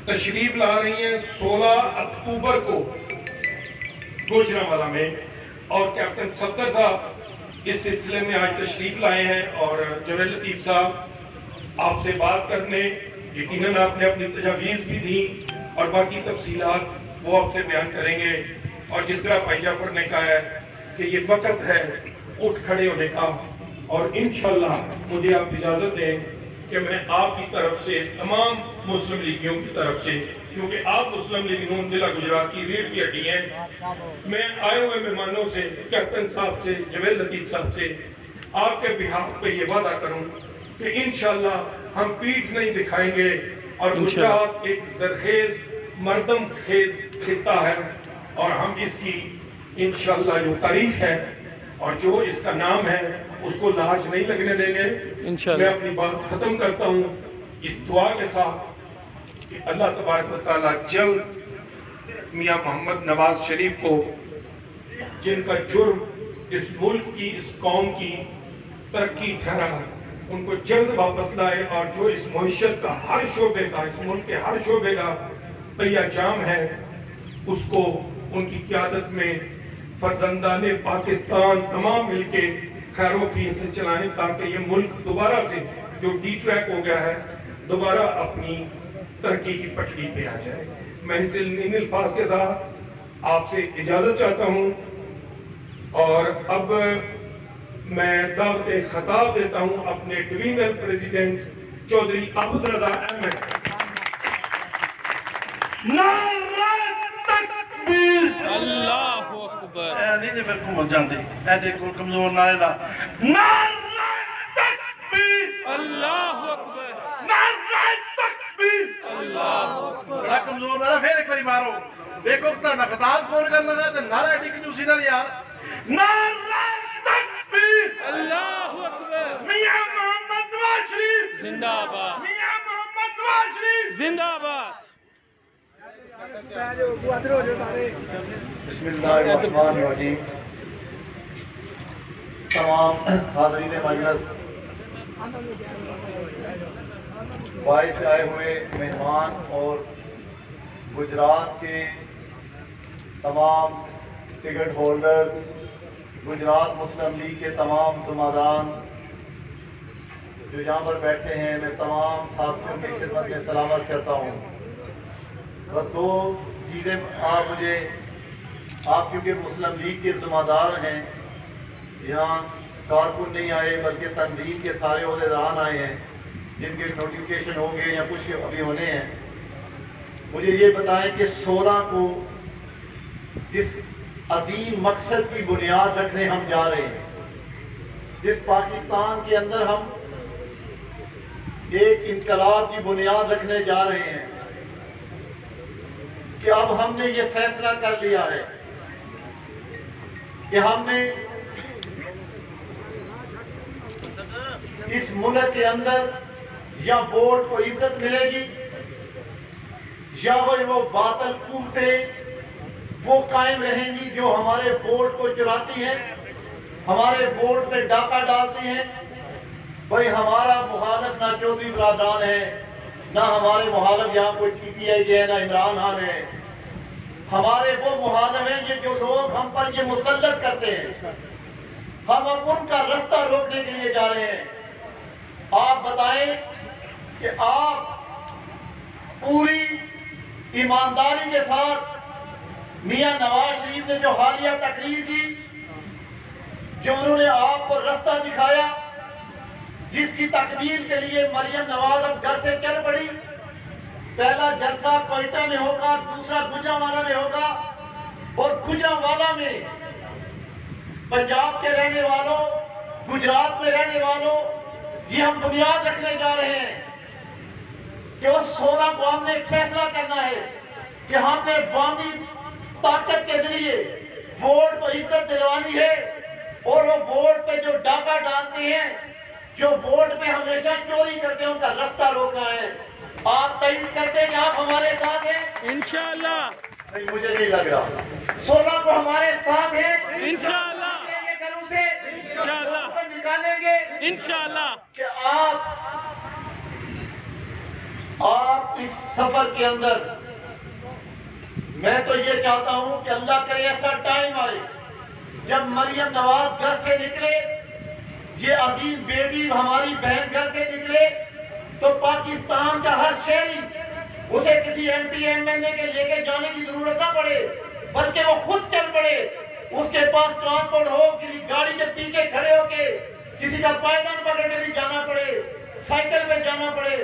تشریف لا رہی ہیں 16 اکتوبر کو گوجرانوالہ میں، اور کیپٹن صفدر صاحب اس سلسلے میں آج تشریف لائے ہیں، اور جاوید لطیف صاحب آپ سے بات کرنے، یقیناً آپ نے اپنی تجاویز بھی دی اور باقی تفصیلات وہ آپ سے بیان کریں گے۔ اور جس طرح بھائی جعفر نے کہا ہے کہ یہ وقت ہے اٹھ کھڑے ہونے کا، اور انشاءاللہ مجھے آپ اجازت دیں کہ میں آپ کی طرف سے تمام مسلم لیگیوں کی طرف سے، کیونکہ آپ مسلم لیگ نون ضلع گجرات کی ریڑھ کی ہڈی ہیں، میں آئے ہوئے مہمانوں سے، کیپٹن صاحب سے، جاوید لطیف صاحب سے آپ کے بہاف پہ یہ وعدہ کروں کہ انشاءاللہ ہم پیٹھ نہیں دکھائیں گے، اور گجرات ایک زرخیز مردم خیز خطہ ہے، اور ہم اس کی انشاءاللہ جو تاریخ ہے اور جو اس کا نام ہے اس کو لاج نہیں لگنے دیں گے۔ میں اپنی بات ختم کرتا ہوں اس دعا کے ساتھ کہ اللہ تبارک و تعالیٰ جلد میاں محمد نواز شریف کو، جن کا جرم اس ملک کی، اس قوم کی ترقی ٹھہرا، ان کو جلد واپس لائے، اور جو اس معیشت کا ہر شعبے کا، اس ملک کے ہر شعبے کا پہیہ جام ہے، اس کو ان کی قیادت میں فرزندان پاکستان تمام مل کے خیر و فیض سے چلائیں، تاکہ یہ ملک دوبارہ سے جو ڈی ٹریک ہو گیا ہے دوبارہ اپنی ترقی کی پٹڑی پہ آ جائے۔ میں ان الفاظ کے ساتھ آپ سے اجازت چاہتا ہوں، اور اب میں دعوت خطاب دیتا ہوں اپنے ڈویژنل پریزیڈنٹ چودھری عبدالرضا احمد۔ نعرہ تکبیر! اللہ اکبر! نہیں تو پھر گھومن جاندے ایڈے کو کمزور نہ رہنا۔ نعرہ تکبیر! اللہ اکبر! نعرہ تکبیر! اللہ اکبر! بڑا کمزور نہ پھر ایک باری مارو، دیکھو تہاڈا خطاب کون کرنا ہے تے نعرہ ایڈی کنجوسی نال یار۔ نعرہ تکبیر! اللہ اکبر! میاں محمد نواز شریف زندہ آباد! میاں محمد نواز شریف زندہ آباد! بسم اللہ الرحمن الرحیم۔ تمام حاضرین مجلس، باہر سے آئے ہوئے مہمان اور گجرات کے تمام ٹکٹ ہولڈرز، گجرات مسلم لیگ کے تمام زمادان جو یہاں پر بیٹھے ہیں، میں تمام ساتھیوں کی خدمت میں سلامت کرتا ہوں۔ بس دو چیزیں آپ کیونکہ مسلم لیگ کے ذمہ دار ہیں، یہاں کارکن نہیں آئے بلکہ تنظیم کے سارے عہدیداران آئے ہیں جن کے نوٹیفیکیشن ہوں گے یا کچھ ابھی ہونے ہیں۔ مجھے یہ بتائیں کہ 16 کو جس عظیم مقصد کی بنیاد رکھنے ہم جا رہے ہیں، جس پاکستان کے اندر ہم ایک انقلاب کی بنیاد رکھنے جا رہے ہیں، کہ اب ہم نے یہ فیصلہ کر لیا ہے کہ ہم نے اس ملک کے اندر یا ووٹ کو عزت ملے گی، یا وہ باطل قوتیں وہ قائم رہیں گی جو ہمارے ووٹ کو چراتی ہیں، ہمارے ووٹ پہ ڈاکہ ڈالتی ہیں۔ بھائی ہمارا مخالف نہ چودھری برادران ہے، نہ ہمارے مخالف یہاں کوئی ٹی پی آئی کے ہے، نہ عمران خان ہے۔ ہمارے وہ مخالف ہیں یہ جو لوگ ہم پر یہ مسلط کرتے ہیں، ہم اب ان کا رستہ روکنے کے لیے جا رہے ہیں۔ آپ بتائیں کہ آپ پوری ایمانداری کے ساتھ میاں نواز شریف نے جو حالیہ تقریر کی، جو انہوں نے آپ کو رستہ دکھایا، جس کی تکمیل کے لیے مریم نواز اب گھر سے چل پڑی، پہلا جلسہ کوئٹہ میں ہوگا، دوسرا گجرانوالہ میں ہوگا، اور گجرانوالہ میں پنجاب کے رہنے والوں، گجرات میں رہنے والوں، یہ ہم بنیاد رکھنے جا رہے ہیں کہ اس 16 کو ہم نے ایک فیصلہ کرنا ہے کہ ہم نے عوامی طاقت کے ذریعے ووٹ کو عزت دلوانی ہے، اور وہ ووٹ پہ جو ڈاکہ ڈالتے ہیں، جو ووٹ پہ ہمیشہ چوری کرتے ہیں، ان کا رستہ روکنا ہے۔ آپ تائید کرتے ہیں کہ آپ ہمارے ساتھ ہیں؟ انشاءاللہ! نہیں، مجھے نہیں لگ رہا 16 کو ہمارے ساتھ ہیں؟ انشاءاللہ! گھروں سے انشاءاللہ! نکالیں گے انشاءاللہ! کہ آپ آپ اس سفر کے اندر میں تو یہ چاہتا ہوں کہ اللہ کرے ایسا ٹائم آئے جب مریم نواز گھر سے نکلے، یہ عظیم بیٹی ہماری بہن گھر سے نکلے، تو پاکستان کا ہر شہری اسے کسی ایم پی ایم این اے کے لے کے جانے کی ضرورت نہ پڑے، بلکہ وہ خود چل پڑے۔ اس کے پاس ٹرانسپورٹ ہو، کسی گاڑی کے پیچھے کھڑے ہو کے کسی کا پائدان پکڑ کے بھی جانا پڑے، سائیکل پہ جانا پڑے،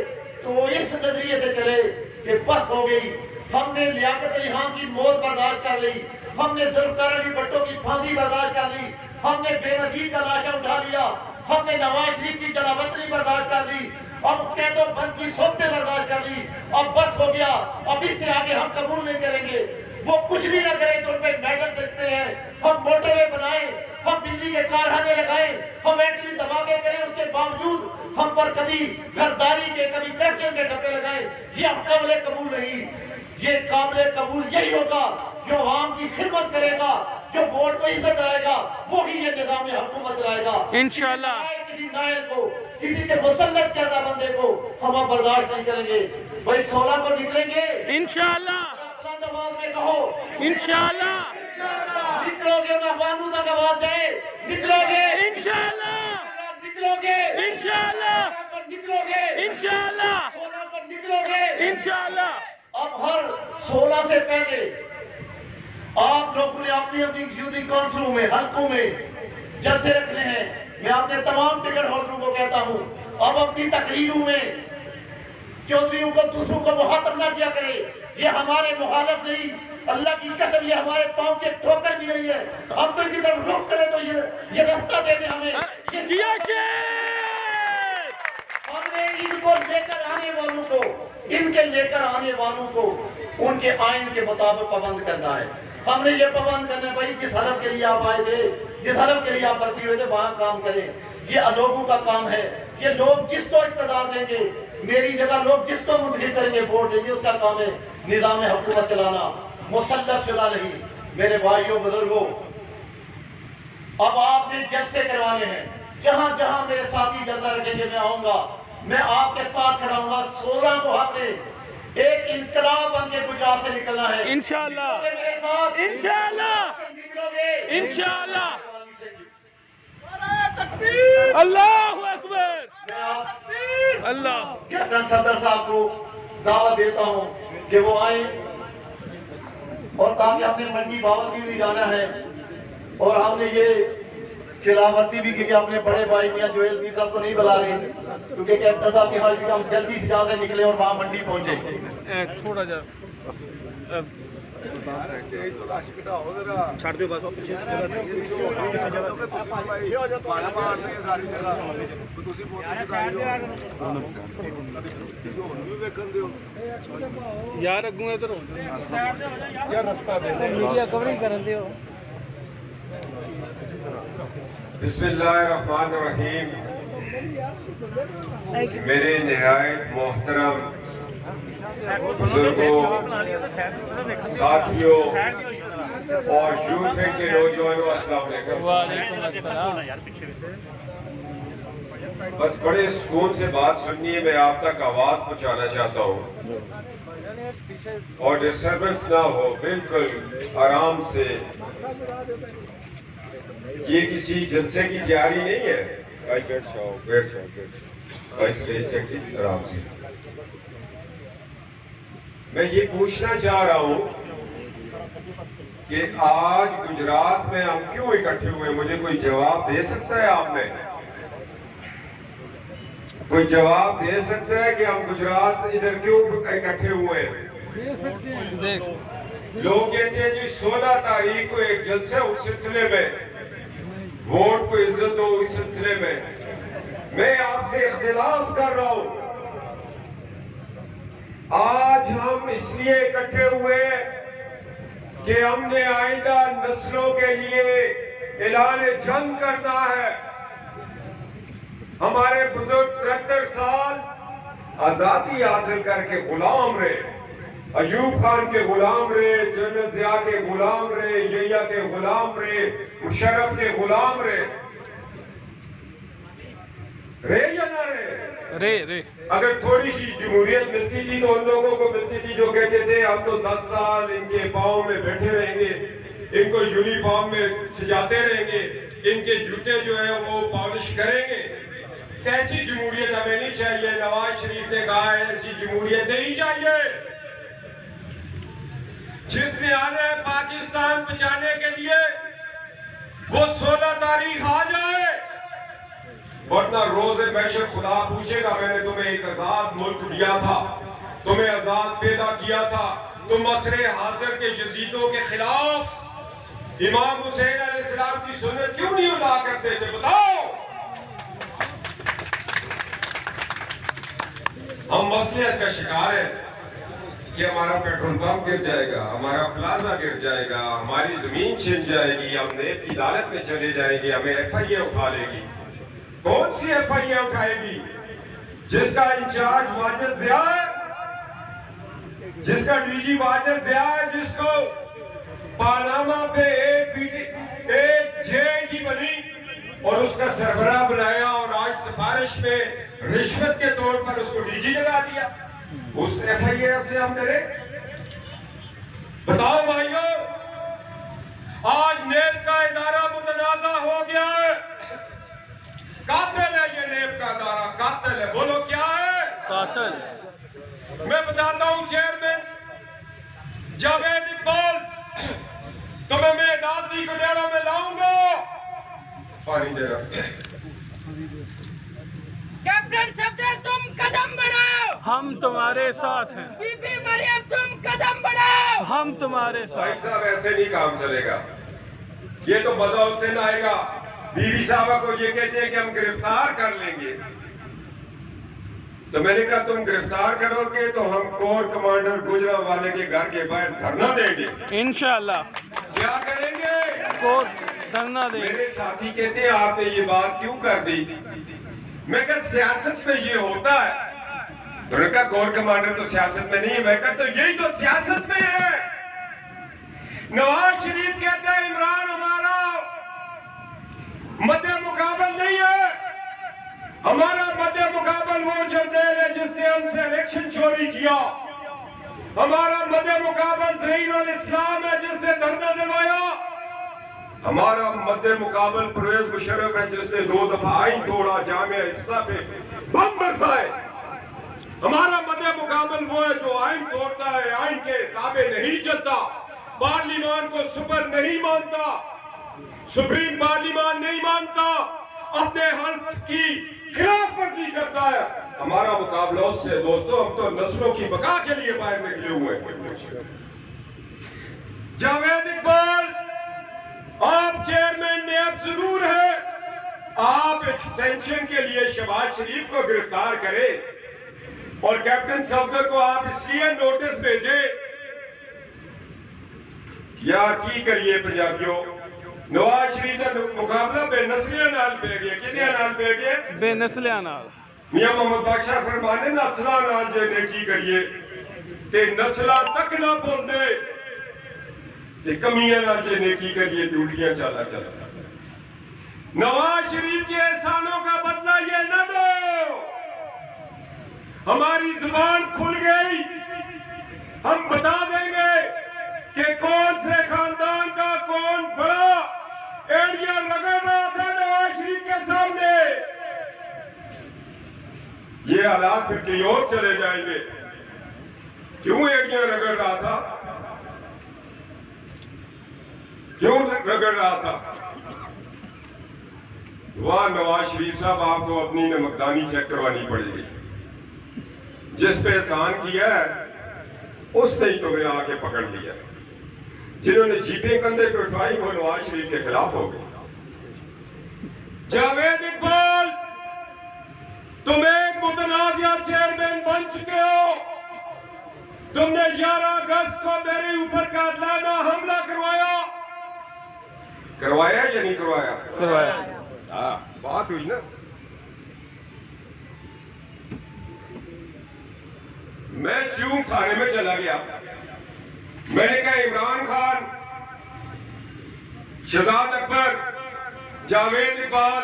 تو وہ اس نظریے سے چلے کہ بس ہو گئی، ہم نے لیاقت علی خان کی موت برداشت کر لی، ہم نے ذوالفقار علی بھٹو کی پھانسی برداشت کر لی، ہم نے بے نظیر کا لاشا اٹھا لیا، ہم نے نواز شریف کی جلاوطنی برداشت کر لی، اب قید و بند کی صورتیں برداشت کر لی، اب بس ہو گیا، اب اس سے آگے ہم قبول نہیں کریں گے۔ وہ کچھ بھی نہ کریں تو ان پہ میڈل دیتے ہیں، ہم موٹر وے بنائیں، ہم بجلی کے کارخانے لگائیں، ہم ایٹمی دھماکے کریں، اس کے باوجود ہم پر کبھی غداری کے، کبھی کرپشن کے ٹھپے لگائیں، یہ اب قابل قبول نہیں۔ یہ قابل قبول یہی ہوگا جو عوام کی خدمت کرے گا، جو ووٹ پہ عزت آئے گا، وہی یہ نظام حکومت لائے گا۔ انشاءاللہ کسی نائب کو، کسی کے مسلط کردہ بندے کو ہم اب برداشت نہیں کریں گے۔ بھائی 16 کو نکلیں گے، انشاءاللہ بلند آواز میں کہو انشاءاللہ نکلو گے، محفانوں تک آواز جائے، نکلو گے، انشاءاللہ نکلو گے، انشاءاللہ نکلو گے، انشاءاللہ 16 کو نکلو گے۔ انشاءاللہ اب ہر 16 سے پہلے آپ لوگوں نے اپنی اپنی ایگزیکٹو کونسلوں میں، حلقوں میں جلسے رکھنے ہیں۔ میں اپنے تمام ٹکٹ ہولڈروں کو کہتا ہوں، اب اپنی تقریروں میں چودھریوں کو، دوسروں کو مخاطب نہ کیا کرے، یہ ہمارے مخالف نہیں، اللہ کی قسم یہ ہمارے پاؤں کے ٹھوکر بھی نہیں ہے۔ ہم تو ان کی طرف رخ کریں تو یہ راستہ دے دیں ہمیں۔ جیا شیر ہم نے ان کو لے کر آنے والوں کو، ان کے لے کر آنے والوں کو ان کے آئین کے مطابق پابند کرنا ہے۔ ہم نے یہ پابند کرنا ہے، بھائی جس حلف کے لیے آپ آئے تھے، جس حلف کے لیے آپ بھرتی ہوئے تھے، وہاں کام کریں۔ یہ لوگوں کا کام ہے، یہ لوگ جس کو اقتدار دیں گے، میری جگہ لوگ جس کو منتخب کریں گے، ووٹ دیں گے، اس کا کام ہے نظام حکومت چلانا، مسلط شدہ نہیں۔ میرے بھائیوں بزرگوں، اب آپ نے جلسے کروانے ہیں، جہاں جہاں میرے ساتھی جلسہ رکھیں گے میں آؤں گا، میں آپ کے ساتھ کھڑا ہوں گا۔ 16 کو ہم نے ایک انقلاب بن کے گجرات سے نکلنا ہے۔ انشاءاللہ میرے ساتھ انشاءاللہ نکلو گے، انشاءاللہ اللہ اکبر میں آپ اللہ کیپٹن صدر صاحب کو دعوت دیتا ہوں کہ وہ آئیں، اور تاکہ ہم نے منڈی باورچی بھی جانا ہے، اور ہم نے یہ خلافورتی بھی کی کہ اپنے بڑے بھائی میاں جویل لطیف صاحب کو نہیں بلا رہے، کیونکہ کیپٹن صاحب کی حاضری ہم جلدی سے جہاں سے نکلے اور وہاں منڈی پہنچے۔ تھوڑا جا چھاڑ دیو بس یار اگوں ادھر یار رستہ دے میڈیا کورنگ کرن دیو۔ بسم اللہ الرحمن الرحیم۔ میرے نہایت محترم بزرگوں، ساتھیوں اور یوتھ کے نوجوانوں، السلام علیکم۔ وعلیکم السلام۔ بس بڑے سکون سے بات سننی ہے، میں آپ تک آواز پہنچانا چاہتا ہوں اور ڈسٹربنس نہ ہو، بالکل آرام سے۔ یہ کسی جلسے کی تیاری نہیں ہے۔ بھائی بیٹھ جاؤ، بیٹھ جاؤ، بیٹھ جاؤ، بھائی اسٹیج سیکرٹری آرام سے۔ میں یہ پوچھنا چاہ رہا ہوں کہ آج گجرات میں ہم کیوں اکٹھے ہوئے؟ مجھے کوئی جواب دے سکتا ہے؟ آپ میں کوئی جواب دے سکتا ہے کہ ہم گجرات ادھر کیوں اکٹھے ہوئے ہیں؟ لوگ کہتے ہیں جی 16 تاریخ کو ایک جلسہ، اس سلسلے میں ووٹ کو عزت ہو، اس سلسلے میں میں آپ سے اختلاف کر رہا ہوں۔ آج ہم اس لیے اکٹھے ہوئے کہ ہم نے آئندہ نسلوں کے لیے اعلان جنگ کرنا ہے۔ ہمارے بزرگ 73 سال آزادی حاصل کر کے غلام رہے، ایوب خان کے غلام رہے، جنرل ضیاء کے غلام رہے، یحییٰ کے غلام رہے، مشرف کے غلام رہے۔ رہے یا نہ رہے؟ رے اگر تھوڑی سی جمہوریت ملتی تھی تو ان لوگوں کو ملتی تھی جو کہتے تھے ہم تو 10 سال ان کے پاؤں میں بیٹھے رہیں گے، ان کو یونیفارم میں سجاتے رہیں گے، ان کے جوتے جو ہیں وہ پالش کریں گے۔ ایسی جمہوریت ہمیں نہیں چاہیے۔ نواز شریف نے کہا ہے ایسی جمہوریت نہیں چاہیے۔ جس نے آنا ہے پاکستان بچانے کے لیے وہ 16 تاریخ آ جائے، ورنہ روز محشر خدا پوچھے گا میں نے تمہیں ایک آزاد ملک دیا تھا، تمہیں آزاد پیدا کیا تھا، تم عصر حاضر کے یزیدوں کے خلاف امام حسین علیہ السلام کی سنت کیوں نہیں ادا کرتے تھے؟ بتاؤ۔ ہم مصلحت کا شکار ہیں کہ ہمارا پیٹرول پمپ گر جائے گا، ہمارا پلازا گر جائے گا، ہماری زمین چھن جائے گی، ہم نیب کی عدالت میں چلے جائیں گے، ہمیں ایف آئی اے اٹھا لے گی۔ کون سی ایف آئی اے اٹھائے گی؟ جس کا انچارج واجد ضیاء ہے، جس کا ڈی جی واجد ضیاء ہے، جس کو پاناما پہ ایک جیل کی بنی اور اس کا سربراہ بنایا اور آج سفارش میں رشوت کے طور پر اس کو ڈی جی لگا دیا۔ اس ایف آئی اے سے ہم ڈرے؟ بتاؤ بھائیو، آج نیب کا ادارہ متنازع ہو گیا ہے۔ قاتل ہے یہ نیب کا ادارہ، قاتل ہے۔ بولو کیا ہے؟ قاتل۔ میں بتاتا ہوں چیئرمین جاوید اقبال، تمہیں میں عدالتی گڈیروں میں لاؤں گا۔ پانی دے رہا۔ کیپٹن صفدر تم قدم بڑھاؤ، ہم تمہارے ساتھ ہیں۔ بی بی مریم تم قدم بڑھاؤ، ہم تمہارے بھائی ساتھ۔ صاحب ایسے نہیں کام چلے گا، یہ تو مزہ اس دن آئے گا بی بی صاحبہ کو یہ کہتے ہیں کہ ہم گرفتار کر لیں گے، تو میں نے کہا تم گرفتار کرو گے تو ہم کور کمانڈر گجرانوالے کے گھر کے باہر دھرنا دیں گے۔ انشاءاللہ کیا کریں گے؟ کور دھرنا دیں گے۔ میرے ساتھی کہتے ہیں آپ نے یہ بات کیوں کر دی؟ میں کہا سیاست میں یہ ہوتا ہے۔ تو نے کہا کور کمانڈر تو سیاست میں نہیں ہے۔ میں کہا تو یہی تو سیاست میں ہے۔ نواز شریف کہتا ہے عمران ہمارا مد مقابل نہیں ہے، ہمارا مد مقابل وہ جنرل ہے جس نے ہم سے الیکشن چوری کیا، ہمارا مد مقابل ظہیر الاسلام ہے جس نے دھرنا دلوایا، ہمارا مد مقابل پرویز مشرف ہے جس نے 2 دفعہ آئین توڑا، جامعہ اقصی پہ بم برسائے، ہمارا مد مقابل وہ ہے جو آئین توڑتا ہے، آئین کے تابع نہیں چلتا، پارلیمان کو سپر نہیں مانتا، سپریم پارلیمان نہیں مانتا، اپنے حلف کی خلاف ورزی کرتا ہے۔ ہمارا مقابلہ اس سے دوستو، ہم تو نسلوں کی بقا کے لیے باہر نکلے ہوئے ہیں۔ جاوید اقبال، آپ چیئرمین نیب ضرور ہے، آپ ایکسٹینشن کے لیے شہباز شریف کو گرفتار کریں اور کیپٹن صفدر کو آپ اس لیے نوٹس بھیجیں۔ یار کی کریے پنجابیوں، نواز شریف کا مقابلہ بے نسلیاں نال پہ گیا، کنیاں نال پہ گیا؟ بے نسلیاں نال۔ میاں محمد بادشاہ فرمانے نسلاں نال جو نیکی کریے تے نسلاں تک نہ بول دے، تے کمیاں نال جو نیکی کریے تے الٹیاں چالا چلا۔ نواز شریف کے احسانوں کا بدلہ یہ نہ دو۔ ہماری زبان کھل گئی، ہم بتا دیں گے کہ کون سے خاندان کا کون بڑا ایڈیا لگا رہا تھا نواز شریف کے سامنے۔ یہ حالات پھر کہیں اور چلے جائیں گے۔ کیوں ایڈیا رگڑ رہا تھا؟ کیوں رگڑ رہا تھا؟ واہ نواز شریف صاحب، آپ کو اپنی نمکدانی چیک کروانی پڑے گی۔ جس پہ احسان کیا ہے اس نے ہی تمہیں آ کے پکڑ لیا۔ جنہوں نے جیپیں کندھے پہ اٹھوائی وہ نواز شریف کے خلاف ہو گئے۔ جاوید اقبال، تم ایک متنازع چیئرمین بن چکے ہو۔ تم نے 11 اگست کو میرے اوپر قاتلانہ حملہ کروایا یا نہیں کروایا؟ کروایا۔ ہاں بات ہوئی نا۔ میں چون تھانے میں چلا گیا، میں نے کہا Imran Khan, Shahzad Akbar, Javed Iqbal,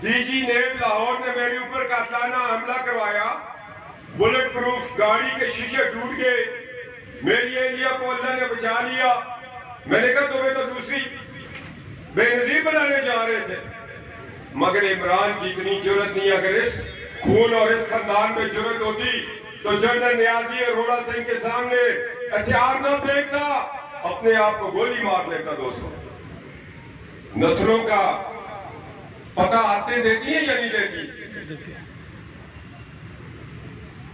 D G NAB Lahore نے میرے اوپر قاتلانہ حملہ کروایا، بلٹ پروف گاڑی کے شیشے ٹوٹ گئے، میری اہلیہ کو اللہ نے بچا لیا۔ میں نے کہا تمہیں تو دوسری بے نظیر بنانے جا رہے تھے، مگر عمران کی اتنی جرت نہیں۔ اگر اس خون اور اس خاندان میں جرت ہوتی تو جنرل نیازی اروڑا سنگھ کے سامنے ہتھیار نہ پھینکتا، اپنے آپ کو گولی مار لیتا۔ دوستوں، نسلوں کا پتہ آتے دیتی ہیں یا نہیں دیتی؟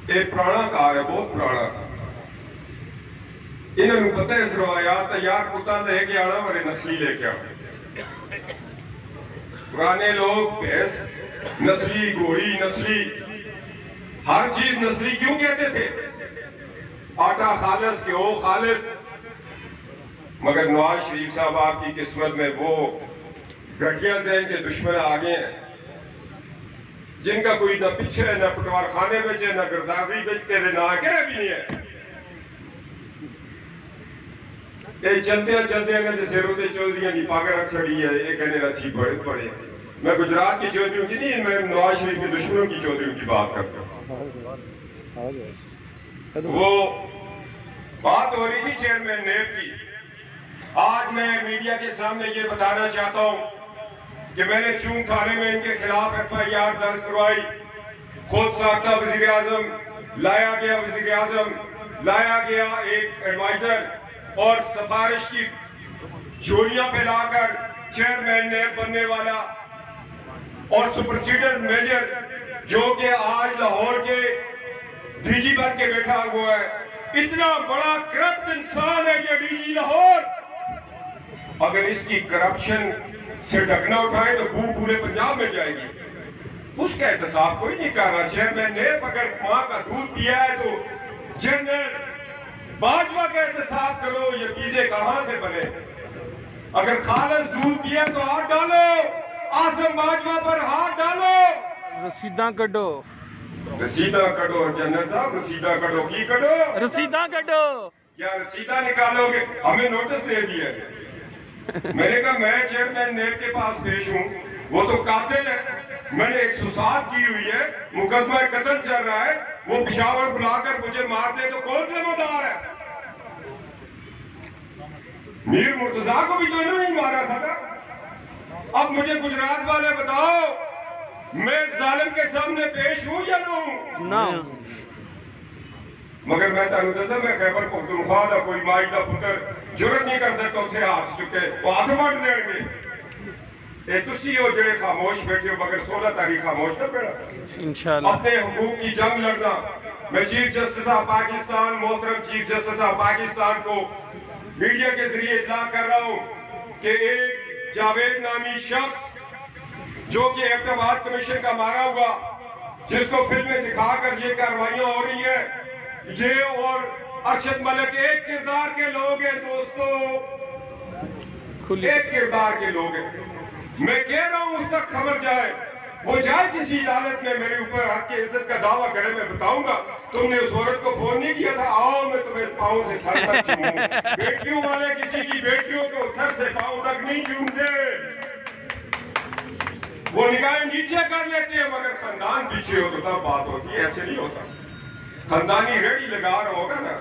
ایک پرانا کار ہے، بہت پرانا، انہوں نے پتہ ہے اس روایات یار کتا لے کے آنا مرے نسلی لے کے آنا۔ پرانے لوگ بھینس نسلی، گھوڑی نسلی، ہر چیز نسلی کیوں کہتے تھے؟ آٹا خالص، گیہوں خالص۔ مگر نواز شریف صاحب آپ کی قسمت میں وہ گھٹیا ذہن کے دشمن آگے ہیں جن کا کوئی نہ پیچھے ہے، نہ پٹوار خانے بچے، نہ گرداوری بچے، نہ آگے بھی نہیں ہے۔ یہ چلتے ہیں چلتے ہیں کہ سیروتے چودھریاں کی پاگر رکھ چھڑی ہے، یہ کہنے رسی بڑے پڑے۔ میں گجرات کی چودھریوں کی نہیں، میں نواز شریف کے دشمنوں کی چودھریوں کی بات کرتا ہوں۔ وہ بات ہو رہی تھی چیئرمین نیب کی۔ آج میں میڈیا کے سامنے یہ بتانا چاہتا ہوں کہ میں نے چون تھانے میں ان کے خلاف ایف آئی آر درج کروائی۔ خود ساختہ وزیر اعظم لایا گیا، وزیر اعظم لایا گیا ایک ایڈوائزر اور سفارش کی چوریاں پھیلا کر چیئرمین نیب بننے والا اور سپرسیڈر میجر جو کہ آج لاہور کے ڈی جی بن کے بیٹھا ہوا ہے۔ اتنا بڑا کرپٹ انسان ہے یہ ڈی جی لاہور۔ اگر اس کی کرپشن سے ڈھکنا اٹھائے تو بو پورے پنجاب میں جائے گی۔ اس کا احتساب کوئی نہیں کر رہا۔ چیئرمین نیب اگر ماں کا دودھ پیا ہے تو جنرل باجوہ کا احتساب کرو، یہ پیزے کہاں سے بنے؟ اگر خالص دودھ پیا تو ہاتھ ڈالو، آزم باجوہ پر ہاتھ ڈالو۔ رسیداں کٹو، رسیدہ کٹو جنرل صاحب، رسیدہ کٹو کی کٹو؟ رسیداں کٹو۔ کیا رسیدہ نکالو گے؟ ہمیں نوٹس دے دیا ہے۔ میں نے کہا میں چیئرمین نیب کے پاس پیش ہوں، وہ تو قاتل ہے، میں نے 107 کی ہوئی ہے، مقدمہ قتل چل رہا ہے، وہ پشاور بلا کر مجھے مار دے تو کون ذمہ دار ہے؟ میر مرتضیٰ کو بھی تو انہوں نے مارا تھا۔ اب مجھے گجرات والے بتاؤ، میں ظالم کے سامنے پیش ہوں یا نہ ہوں؟ نہ۔ مگر میں تانوں دساں میں خیبر پختونخوا دا کوئی مائی دا پتر جرت نہیں کر سکتا اتھے ہاتھ چکے، وہ ہاتھ وڈ دین گے۔ اے تسی ہو جڑے خاموش بیٹھے ہو، مگر 16 تاریخ خاموش نہ بیٹھا۔ انشاءاللہ اپنے حقوق کی جنگ لڑنا۔ میں چیف جسٹس آف پاکستان، محترم چیف جسٹس آف پاکستان کو میڈیا کے ذریعے اطلاع کر رہا ہوں کہ ایک جاوید نامی شخص جو کہ ایبٹ کمیشن کا مارا ہوا، جس کو فلمیں دکھا کر یہ کارروائیاں ہو رہی ہیں، یہ اور ارشد ملک ایک کردار کے لوگ ہیں دوستو، ایک کردار کے لوگ ہیں۔ میں کہہ رہا ہوں اس تک خبر جائے، وہ جائے کسی عدالت میں میرے اوپر حق کی عزت کا دعویٰ کرے، میں بتاؤں گا تم نے اس عورت کو فون نہیں کیا تھا، آؤ میں تمہیں پاؤں سے سر تک چوموں۔ بیٹیوں والے کسی کی بیٹیوں کو سر سے پاؤں تک نہیں چومتے، وہ نگاہیں نیچے کر لیتے ہیں، مگر خاندان پیچھے ہو تو تب بات ہوتی ہے، ایسے نہیں ہوتا۔ خاندانی ریڈی لگا رہا ہوگا نا،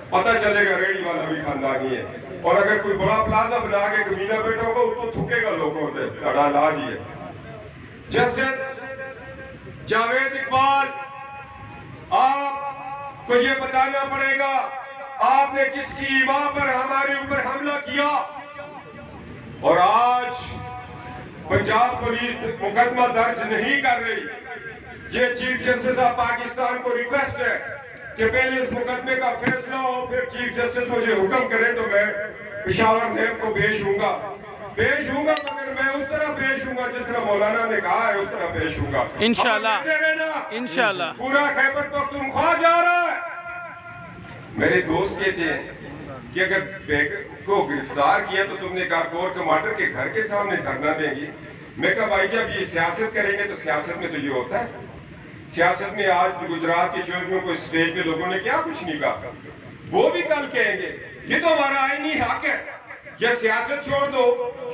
پتہ چلے گا ریڈی والا بھی خاندانی ہے۔ اور اگر کوئی بڑا پلازا بنا کے کمینہ بیٹھا ہوگا وہ تو تھکے گا لوگوں سے، لڑا لاج ہی ہے۔ جسٹس جاوید اقبال، آپ کو یہ بتانا پڑے گا آپ نے کس کی ایوا پر ہمارے اوپر حملہ کیا، اور آج پنجاب پولیس مقدمہ درج نہیں کر رہی۔ یہ چیف جسٹس آف پاکستان کو ریکویسٹ ہے کہ پہلے اس مقدمے کا فیصلہ ہو، پھر چیف جسٹس مجھے حکم کرے تو میں پشاور نیب کو پیش ہوں گا، مگر میں اس طرح پیش ہوں گا جس طرح مولانا نے کہا ہے، اس طرح پیش ہوں گا انشاءاللہ۔ انشاءاللہ پورا خیبر پختونخوا جا رہا ہے۔ میرے دوست کہتے ہیں کہ اگر بیگم کو گرفتار کیا تو تم نے کہا کور کمانڈر کے گھر کے سامنے دھرنا دیں گی۔ میں کہا بھائی جب یہ سیاست کریں گے تو سیاست میں تو یہ ہوتا ہے، سیاست میں آج گجرات کے چودھریوں کو اسٹیج پہ لوگوں نے کیا کچھ نہیں کہا، وہ بھی کل کہیں گے۔ یہ تو ہمارا آئینی حق ہے، یہ سیاست چھوڑ دو،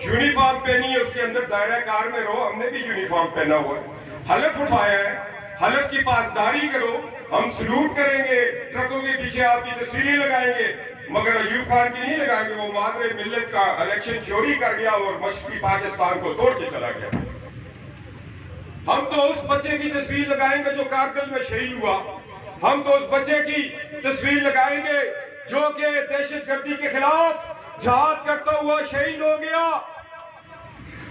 یونیفارم پہنی ہے، اس کے اندر دائرہ کار میں رہو. ہم نے بھی یونیفارم پہنا ہوا ہے، حلف اٹھایا ہے، حلف کی پاسداری کرو. ہم سلوٹ کریں گے، ٹرکوں کے پیچھے آپ کی تصویریں لگائیں گے، مگر ایوب خان کی نہیں لگائیں گے. وہ مادر ملت کا الیکشن چوری کر گیا اور مشرقی پاکستان کو توڑ کے چلا گیا. ہم تو اس بچے کی تصویر لگائیں گے جو کارگل میں شہید ہوا. ہم تو اس بچے کی تصویر لگائیں گے جو کہ دہشت گردی کے خلاف جہاد کرتا ہوا شہید ہو گیا.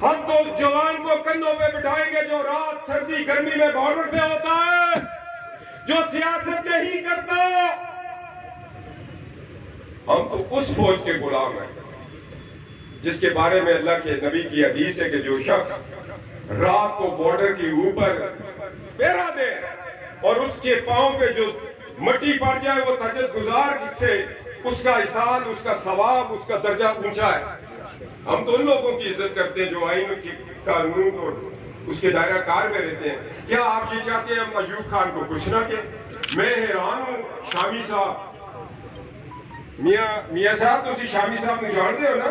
ہم تو اس جوان کو کندھوں پہ بٹھائیں گے جو رات سردی گرمی میں بارڈر پہ ہوتا ہے، جو سیاست نہیں کرتا. ہم تو اس فوج کے غلام ہیں جس کے بارے میں اللہ کے نبی کی حدیث ہے کہ جو شخص رات کو بارڈر کے اوپر پہرا دے اور اس کے پاؤں پہ جو مٹی پڑ جائے وہ تہجد گزار سے اس کا احسان، اس کا ثواب، اس کا درجہ اونچا ہے. ہم تو ان لوگوں کی عزت کرتے ہیں جو آئین کی قانون اور اس کے دائرہ کار میں رہتے ہیں. کیا آپ یہ چاہتے ہیں ہم ایوب خان کو کچھ نہ کہ؟ میں حیران ہوں. شامی صاحب، میاں صاحب تو اسی شامی صاحب نے جانتے ہو نا،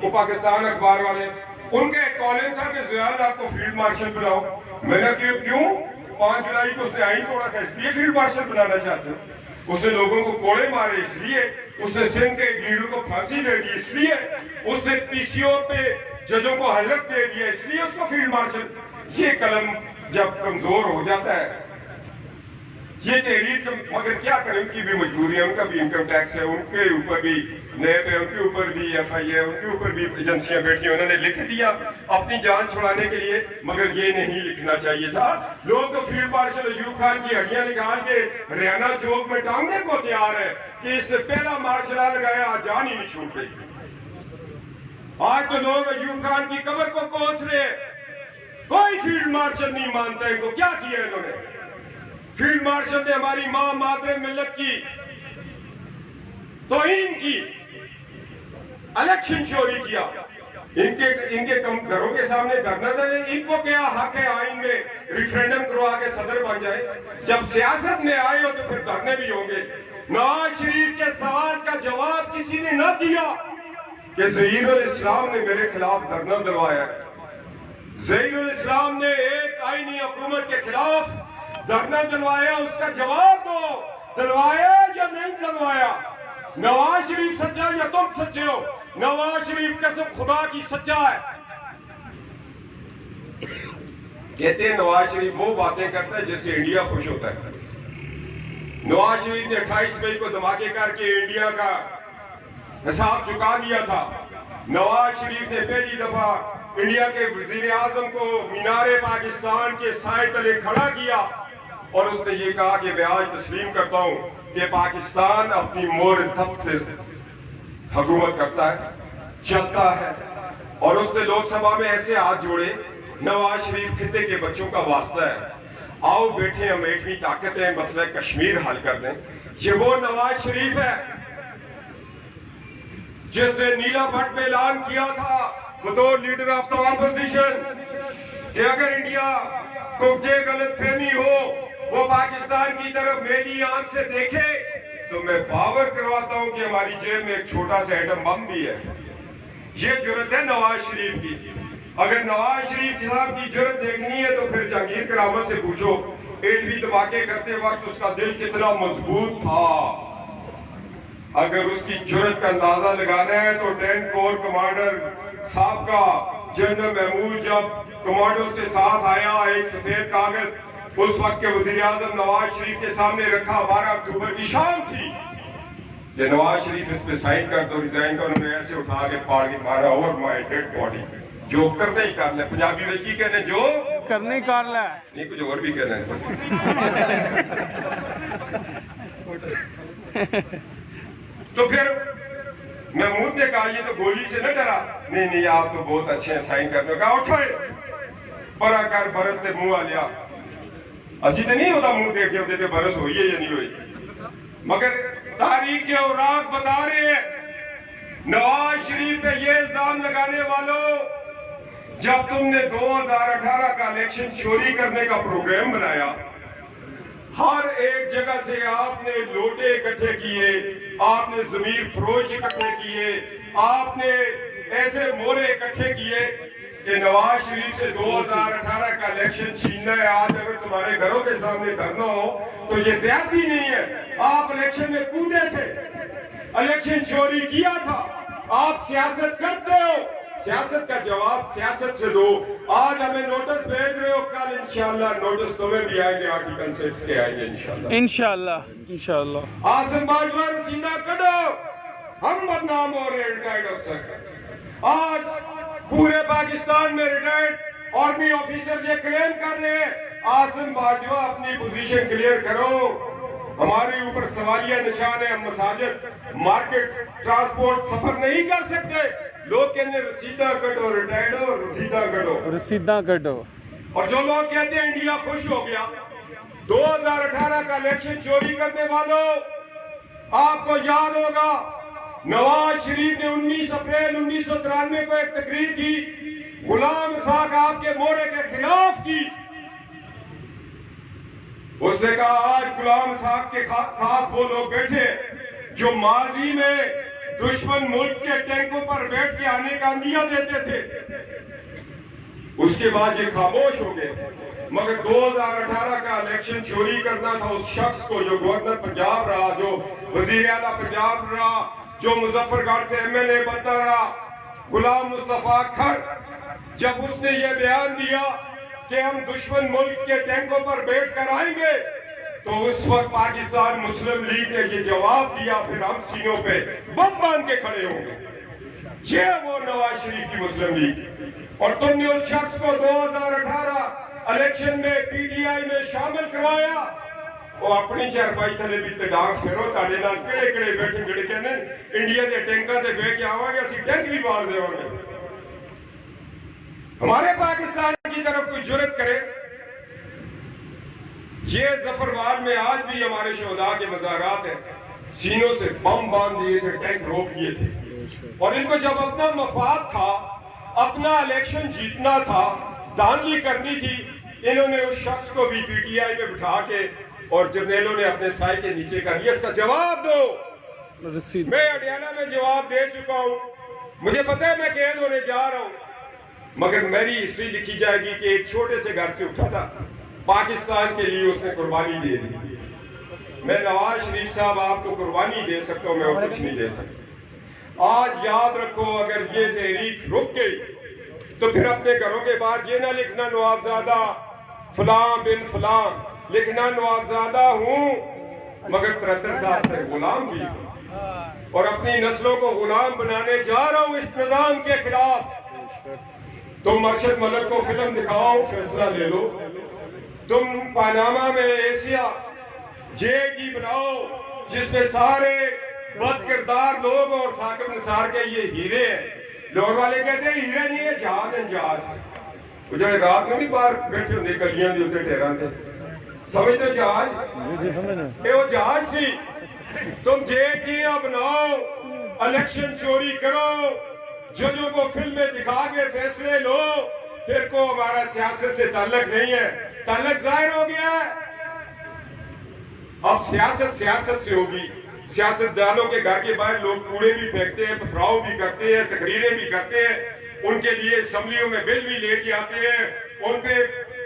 وہ پاکستان اخبار والے. ان کا ایک کالم تھا کہ زیاد آپ کو فیلڈ مارشل بناؤ. میں نے کہا کیوں؟ 5 جولائی کو اس نے آئین توڑا تھا، اس لیے فیلڈ مارشل بنانا چاہتے ہیں. اس نے لوگوں کو کوڑے مارے اس لیے، اس نے سندھ کے لیڈر کو پھانسی دے دی اس لیے، اس نے پی سی او پہ ججوں کو حلف دے دیا اس لیے اس کو فیلڈ مارشل. یہ قلم جب کمزور ہو جاتا ہے، یہ تحریر، مگر کیا کریں، ان کی بھی مجبوری ہے، ان کا بھی انکم ٹیکس ہے، ان کے اوپر بھی نیب ہے، ان کے اوپر بھی ایف آئی ہے، ان کے اوپر بھی ایجنسیاں بیٹھی ہیں. انہوں نے لکھ دیا اپنی جان چھڑانے کے لیے، مگر یہ نہیں لکھنا چاہیے تھا. لوگ تو فیلڈ مارشل ایوب خان کی ہڈیاں نکال کے ریانہ چوک میں ٹانگنے کو تیار ہے کہ اس نے پہلا مارشلہ لگایا، جان ہی نہیں چھوٹ رہی. آج تو لوگ ایوب خان کی قبر کو کوس رہے ہیں. کوئی فیلڈ مارشل نہیں مانتا ان کو. کیا کیا انہوں نے؟ فیلڈ مارشل نے ہماری ماں مادر ملت کی توہین کی، الیکشن چوری کیا. ان کے گھروں کے سامنے دھرنا دیں. ان کو کیا حق ہے آئین میں ریفرینڈم کروا کے صدر بن جائے؟ جب سیاست میں آئے ہو تو پھر دھرنے بھی ہوں گے. نواز شریف کے سوال کا جواب کسی نے نہ دیا کہ ظہیر الاسلام نے میرے خلاف دھرنا دلوایا ہے. ظہیر الاسلام نے ایک آئینی حکومت کے خلاف دھرنا دلوایا، اس کا جواب دو. دلوایا یا نہیں دلوایا؟ نواز شریف سچا یا تم سچے ہو؟ نواز شریف قسم خدا کی سچا ہے. کہتے ہیں نواز شریف وہ باتیں کرتا ہے جس سے انڈیا خوش ہوتا ہے. نواز شریف نے 28 مئی کو دھماکے کر کے انڈیا کا حساب چکا دیا تھا. نواز شریف نے پہلی دفعہ انڈیا کے وزیر اعظم کو مینار پاکستان کے سائے تلے کھڑا کیا اور اس نے یہ کہا کہ میں آج تسلیم کرتا ہوں کہ پاکستان اپنی مور عزت سے حکومت کرتا ہے، چلتا ہے. اور اس نے لوک سبھا میں ایسے ہاتھ جوڑے. نواز شریف خطے کے بچوں کا واسطہ ہے، آؤ بیٹھے ہم ایٹمی طاقت ہیں، مسئلہ کشمیر حل کر دیں. یہ وہ نواز شریف ہے جس نے نیلا بھٹ میں اعلان کیا تھا بطور لیڈر آف دا اپوزیشن کہ اگر انڈیا کو یہ غلط فہمی ہو وہ پاکستان کی طرف میری آنکھ سے دیکھے تو میں باور کرواتا ہوں کہ ہماری جیب میں ایک چھوٹا سا ایٹم بم بھی ہے. یہ جرت ہے نواز شریف کی. اگر نواز شریف صاحب کی جرت دیکھنی ہے تو پھر جہانگیر کرامت سے پوچھو ایٹمی دھماکے کرتے وقت اس کا دل کتنا مضبوط تھا. اگر اس کی جرت کا اندازہ لگانا ہے تو 10 کور کمانڈر صاحب کا جنرل محمود جب کمانڈوز کے ساتھ آیا، ایک سفید کاغذ اس وقت کے وزیر اعظم نواز شریف کے سامنے رکھا. 12 اکتوبر کی شام تھی کہ نواز شریف اس پہ سائن کر دو، ریزائن کا. انہوں نے ایسے اٹھا کے پھاڑ کے مارا اوور مائی ڈیڈ باڈی. جو کرنے ہی کر لے. پنجابی میں کی کہنے جو کرنے ہی کر لے، نہیں کچھ اور بھی کہنا ہے. تو پھر محمود نے کہا یہ تو گولی سے نہ ڈرا. نہیں آپ تو بہت اچھے ہیں، سائن کر دو. کہا اٹھائے برا کر برس تے منہ آ لیا. اسی تے نہیں ہوتا منہ دیکھے ہوتے تھے برس ہوئی ہے یا نہیں ہوئی، مگر تاریخ کے اوراق بتا رہے ہیں. نواز شریف پہ یہ الزام لگانے والوں، جب تم نے 2018 کا الیکشن چوری کرنے کا پروگرام بنایا، ہر ایک جگہ سے آپ نے لوٹے اکٹھے کیے، آپ نے ضمیر فروش اکٹھے کیے، آپ نے ایسے مورے اکٹھے کیے کہ نواز شریف سے 2018 کا الیکشن چھیننا ہے آج اگر تمہارے گھروں کے سامنے دھرنا ہو تو یہ زیادتی نہیں ہے۔ آپ الیکشن میں کودے تھے، الیکشن چوری کیا تھا، آپ سیاست کرتے ہو، سیاست کا جواب سیاست سے دو۔ آج ہمیں نوٹس بھیج رہے ہو، کل انشاءاللہ نوٹس تمہیں بھی آئیں گے، آرٹیکل 6 کے آئیں گے انشاءاللہ۔ انشاءاللہ آصم باجوہ رسیدہ کٹو، ہم بدنام ہو رہے ریٹائرڈ افسر۔ آج پورے پاکستان میں ریٹائرڈ آرمی آفیسر یہ کلیم کر رہے ہیں آصم باجوہ اپنی پوزیشن کلیئر کرو۔ ہمارے اوپر سوالیہ نشان ہے، ہم مساجد، مارکیٹ، ٹرانسپورٹ سفر نہیں کر سکتے۔ لوگ کہنے رسیدہ کٹو، ریٹائرڈ ہو رسیدہ کٹو، رسیدہ کٹو۔ اور جو لوگ کہتے ہیں انڈیا خوش ہو گیا، 2018 کا الیکشن چوری کرنے والوں، آپ کو یاد ہوگا نواز شریف نے 19 اپریل 1993 کو ایک تقریر کی، غلام اسحاق آپ کے مورے کے خلاف کی۔ اس نے کہا آج غلام اسحاق کے ساتھ وہ لوگ بیٹھے جو ماضی میں دشمن ملک کے ٹینکوں پر بیٹھ کے آنے کا اندیہ دیتے تھے، اس کے بعد یہ خاموش ہو گئے۔ مگر 2018 کا الیکشن چوری کرنا تھا اس شخص کو جو گورنر پنجاب رہا، جو وزیر اعلیٰ پنجاب رہا، جو مظفر گڑھ سے MLA بنتا رہا، غلام مصطفیٰ کھر۔ جب اس نے یہ بیان دیا کہ ہم دشمن ملک کے ٹینکوں پر بیٹھ کر آئیں گے تو اس وقت پاکستان مسلم لیگ نے یہ جواب دیا پھر ہم سینوں پہ بم باندھ کے کھڑے ہوں گے۔ یہ وہ نواز شریف کی مسلم لیگ، اور تم نے اس شخص کو 2018 الیکشن میں PTI میں شامل کروایا۔ وہ اپنی چارپائی تھلے بھی ڈانگ پھیرو تاڑے نال کڑے کڑے بیٹھے کڑے کہنے انڈیا دے ٹینکاں دے بیٹھ کے آواں گے، اسی ٹینک بھی باز دے ہوں گے۔ ہمارے پاکستان کی طرف کوئی جرت کرے۔ یہ ظفرآباد میں آج بھی ہمارے شہداء کے مزارات ہیں، سینوں سے بم باندھ دیے تھے، ٹینک روک دیے تھے، اور ان کو جب اپنا مفاد تھا، اپنا الیکشن جیتنا تھا، دھاندلی کرنی تھی، انہوں نے اس شخص کو بھی PTI میں بٹھا کے اور جرنیلوں نے اپنے سائے کے نیچے کر دیا۔ اس کا جواب دو۔ میں اڈیالہ میں جواب دے چکا ہوں، مجھے پتہ ہے میں قید ہونے جا رہا ہوں، مگر میری ہسٹری لکھی جائے گی کہ ایک چھوٹے سے گھر سے اٹھا تھا، پاکستان کے لیے اس نے قربانی دے دی۔ میں نواز شریف صاحب آپ کو قربانی دے سکتا ہوں، میں اور کچھ نہیں دے سکتا۔ آج یاد رکھو اگر یہ تحریک رک گئی تو پھر اپنے گھروں کے بعد یہ نہ لکھنا نوابزادہ فلاں بن فلاں، لکھنا نوابزادہ ہوں مگر 73 سال سے غلام بھی ہوں، اور اپنی نسلوں کو غلام بنانے جا رہا ہوں اس نظام کے خلاف۔ تم ارشد ملک کو فلم دکھاؤ، فیصلہ لے لو، تم پاناما میں ایشیا JD بناؤ جس میں سارے بد کردار لوگ اور ثاقب نثار کے یہ ہیرے ہیں۔ لوگ والے کہتے ہیں ہیرے نہیں ہے، جہاز ہیں جہاز، وہ جڑے رات میں نہیں باہر بیٹھے ہوندے گلیاں دی ہوتے ٹھہران تھے، سمجھتے جہاز؟ اے وہ جہاز سی۔ تم JD بناؤ، الیکشن چوری کرو، ججوں کو فلمیں دکھا کے فیصلے لو، پھر کو ہمارا سیاست سے تعلق نہیں ہے، تعلق ظاہر ہو گیا ہے۔ اب سیاست سیاست سے ہوگی۔ سیاست دانوں کے گھر کے باہر لوگ کوڑے بھی پھینکتے ہیں، پتھراؤ بھی کرتے ہیں، تقریریں بھی کرتے ہیں، ان کے لیے اسمبلیوں میں بل بھی لے کے آتے ہیں، ان پہ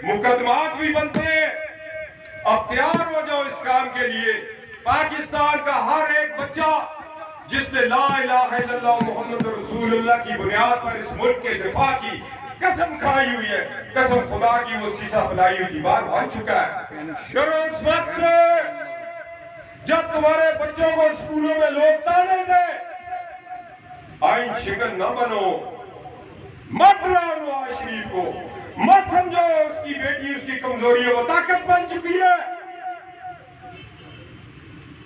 مقدمات بھی بنتے ہیں۔ اب تیار ہو جاؤ اس کام کے لیے۔ پاکستان کا ہر ایک بچہ جس نے لا الہ الا اللہ محمد رسول اللہ کی بنیاد پر اس ملک کے دفاع کی قسم کھائی ہوئی ہے، قسم خدا کی وہ سیسا پھیلائی ہوئی دیوار بن چکا ہے۔ ڈرو اس وقت سے جب تمہارے بچوں کو اسکولوں میں لوگ تانے دیں، آئین شکن نہ بنو، مت ڈراؤ نواز شریف کو، مت سمجھو اس کی بیٹی اس کی کمزوری ہے، وہ طاقت بن چکی ہے۔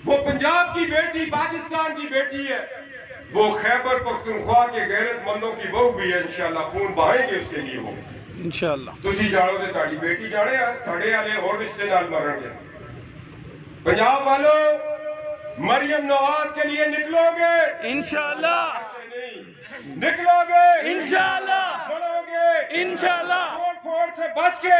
وہ پنجاب کی بیٹی، پاکستان کی بیٹی ہے، وہ خیبر پختونخوا کے غیرت مندوں کی بہو بھی ہے، انشاءاللہ خون بہائیں گے اس کے لیے وہ انشاءاللہ۔ تسی جاڑو دے تاڑی بیٹی جاڑے ساڑے آلے اور رشتے نال مرن گے۔ پنجاب والوں، مریم نواز کے لیے نکلو گے انشاءاللہ، ایسے نہیں نکلو گے انشاءاللہ، بڑھو گے انشاءاللہ، پھوڑ سے بچ کے